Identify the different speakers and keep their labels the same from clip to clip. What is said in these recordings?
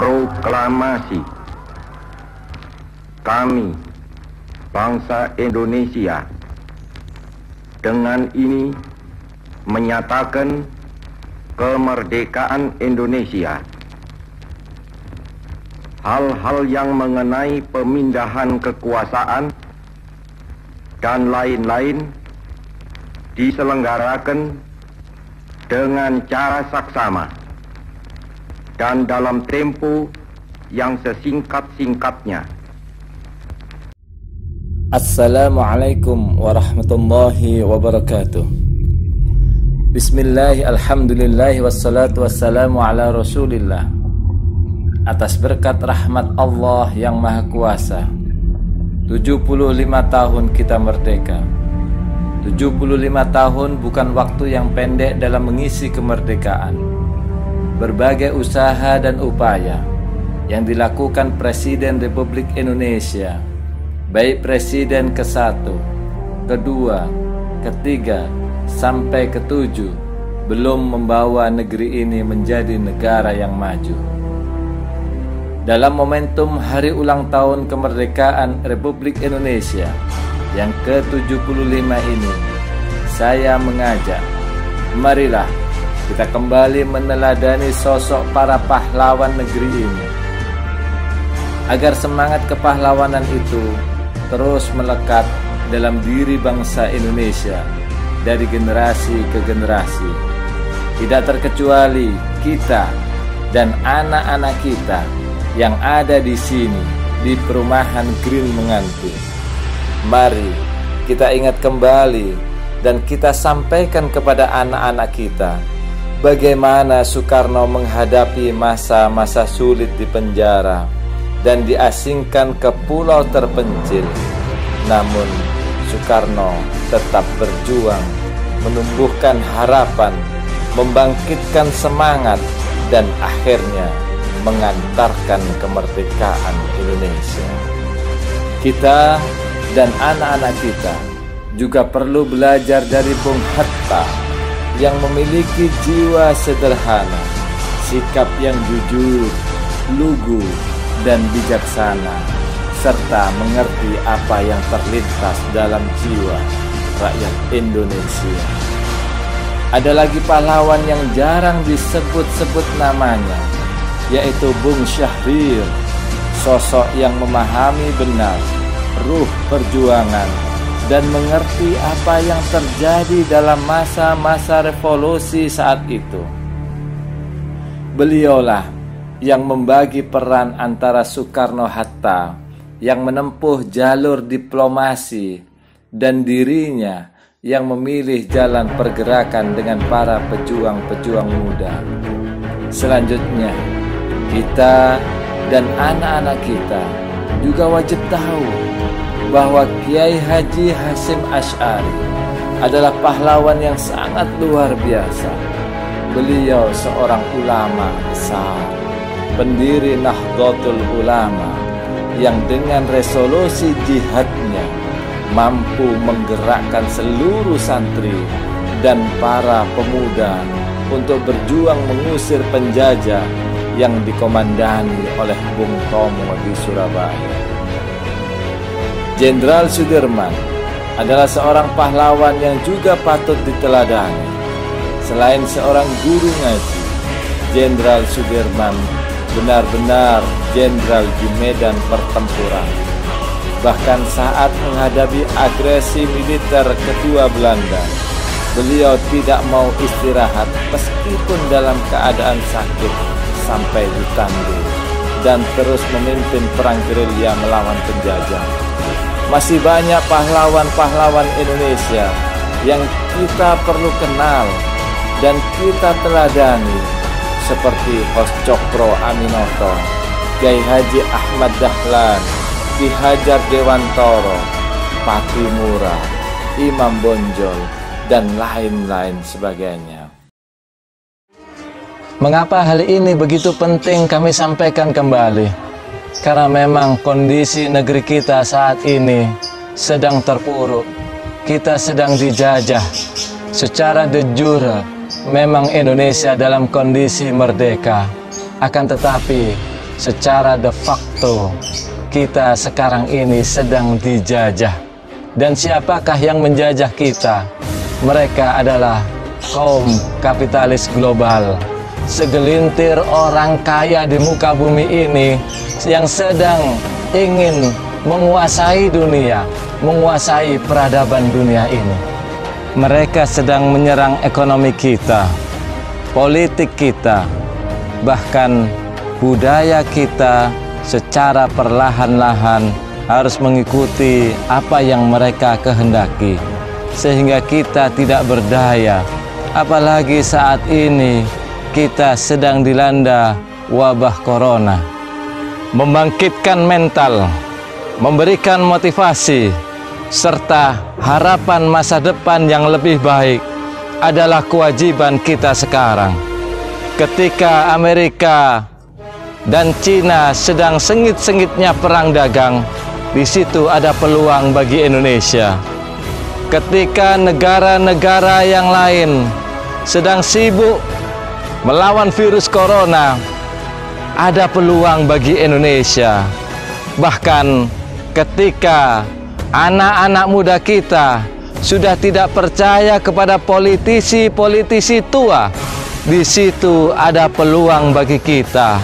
Speaker 1: Proklamasi. Kami, bangsa Indonesia, dengan ini menyatakan kemerdekaan Indonesia. Hal-hal yang mengenai pemindahan kekuasaan dan lain-lain diselenggarakan dengan cara saksama dan dalam tempo yang sesingkat-singkatnya.
Speaker 2: Assalamualaikum warahmatullahi wabarakatuh. Bismillah, alhamdulillah, wassalatu wassalamu ala rasulillah. Atas berkat rahmat Allah yang Maha Kuasa, 75 tahun kita merdeka. 75 tahun bukan waktu yang pendek dalam mengisi kemerdekaan. Berbagai usaha dan upaya yang dilakukan Presiden Republik Indonesia, baik Presiden ke-1, kedua, ketiga, sampai ke-7, belum membawa negeri ini menjadi negara yang maju. Dalam momentum hari ulang tahun kemerdekaan Republik Indonesia yang ke-75 ini, saya mengajak, marilah kita kembali meneladani sosok para pahlawan negeri ini, agar semangat kepahlawanan itu terus melekat dalam diri bangsa Indonesia dari generasi ke generasi. Tidak terkecuali kita dan anak-anak kita yang ada di sini di perumahan Green Menganti. Mari kita ingat kembali dan kita sampaikan kepada anak-anak kita bagaimana Soekarno menghadapi masa-masa sulit di penjara dan diasingkan ke pulau terpencil. Namun Soekarno tetap berjuang, menumbuhkan harapan, membangkitkan semangat, dan akhirnya mengantarkan kemerdekaan Indonesia. Kita dan anak-anak kita juga perlu belajar dari Bung Hatta yang memiliki jiwa sederhana, sikap yang jujur, lugu, dan bijaksana, serta mengerti apa yang terlintas dalam jiwa rakyat Indonesia. Ada lagi pahlawan yang jarang disebut-sebut namanya, yaitu Bung Syahrir, sosok yang memahami benar ruh perjuangan dan mengerti apa yang terjadi dalam masa-masa revolusi saat itu. Beliaulah yang membagi peran antara Soekarno-Hatta yang menempuh jalur diplomasi dan dirinya yang memilih jalan pergerakan dengan para pejuang-pejuang muda. Selanjutnya, kita dan anak-anak kita juga wajib tahu bahwa Kiai Haji Hasyim Asy'ari adalah pahlawan yang sangat luar biasa. Beliau seorang ulama besar, pendiri Nahdlatul Ulama yang dengan resolusi jihadnya mampu menggerakkan seluruh santri dan para pemuda untuk berjuang mengusir penjajah yang dikomandani oleh Bung Tomo di Surabaya. Jenderal Sudirman adalah seorang pahlawan yang juga patut diteladani. Selain seorang guru ngaji, Jenderal Sudirman benar-benar jenderal di medan pertempuran. Bahkan saat menghadapi agresi militer kedua Belanda, beliau tidak mau istirahat meskipun dalam keadaan sakit sampai ditanding dan terus memimpin perang gerilya melawan penjajah. Masih banyak pahlawan-pahlawan Indonesia yang kita perlu kenal dan kita teladani, seperti Hos Cokro Aminoto, Kiai Haji Ahmad Dahlan, Ki Hajar Dewantoro, Patri Murah, Imam Bonjol, dan lain-lain sebagainya. Mengapa hal ini begitu penting kami sampaikan kembali? Karena memang kondisi negeri kita saat ini sedang terpuruk. Kita sedang dijajah. Secara de jure, memang Indonesia dalam kondisi merdeka. Akan tetapi, secara de facto kita sekarang ini sedang dijajah. Dan siapakah yang menjajah kita? Mereka adalah kaum kapitalis global, segelintir orang kaya di muka bumi ini yang sedang ingin menguasai dunia, menguasai peradaban dunia ini. Mereka sedang menyerang ekonomi kita, politik kita, bahkan budaya kita secara perlahan-lahan harus mengikuti apa yang mereka kehendaki, sehingga kita tidak berdaya. Apalagi saat ini kita sedang dilanda wabah corona. Membangkitkan mental, memberikan motivasi, serta harapan masa depan yang lebih baik adalah kewajiban kita sekarang. Ketika Amerika dan Cina sedang sengit-sengitnya perang dagang, di situ ada peluang bagi Indonesia. Ketika negara-negara yang lain sedang sibuk melawan virus corona, ada peluang bagi Indonesia. Bahkan ketika anak-anak muda kita sudah tidak percaya kepada politisi-politisi tua, di situ ada peluang bagi kita.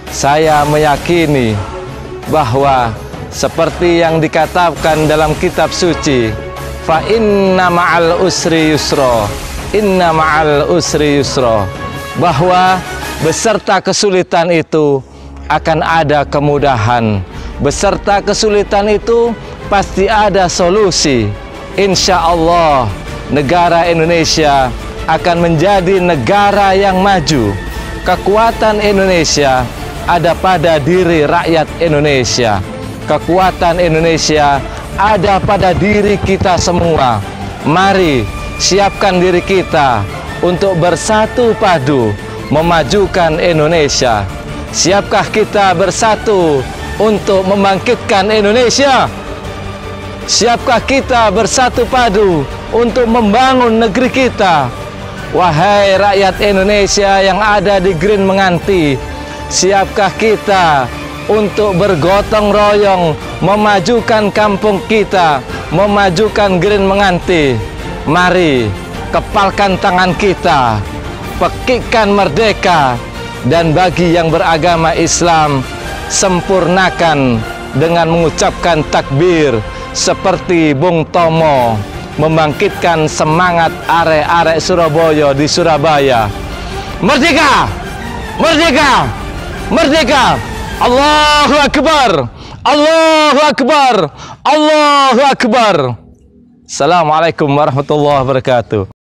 Speaker 2: Saya meyakini bahwa seperti yang dikatakan dalam kitab suci, fa inna ma'al usri yusra, inna ma'al usri yusra, bahwa beserta kesulitan itu akan ada kemudahan. Beserta kesulitan itu pasti ada solusi. Insya Allah negara Indonesia akan menjadi negara yang maju. Kekuatan Indonesia ada pada diri rakyat Indonesia. Kekuatan Indonesia ada pada diri kita semua. Mari siapkan diri kita untuk bersatu padu memajukan Indonesia. Siapkah kita bersatu untuk membangkitkan Indonesia? Siapkah kita bersatu padu untuk membangun negeri kita? Wahai rakyat Indonesia yang ada di Green Menganti, siapkah kita untuk bergotong royong memajukan kampung kita, memajukan Green Menganti? Mari kepalkan tangan kita, pekikkan merdeka, dan bagi yang beragama Islam, sempurnakan dengan mengucapkan takbir seperti Bung Tomo membangkitkan semangat arek-arek Surabaya di Surabaya. Merdeka! Merdeka! Merdeka! Allahu Akbar! Allahu Akbar! Allahu Akbar! Assalamualaikum warahmatullahi wabarakatuh.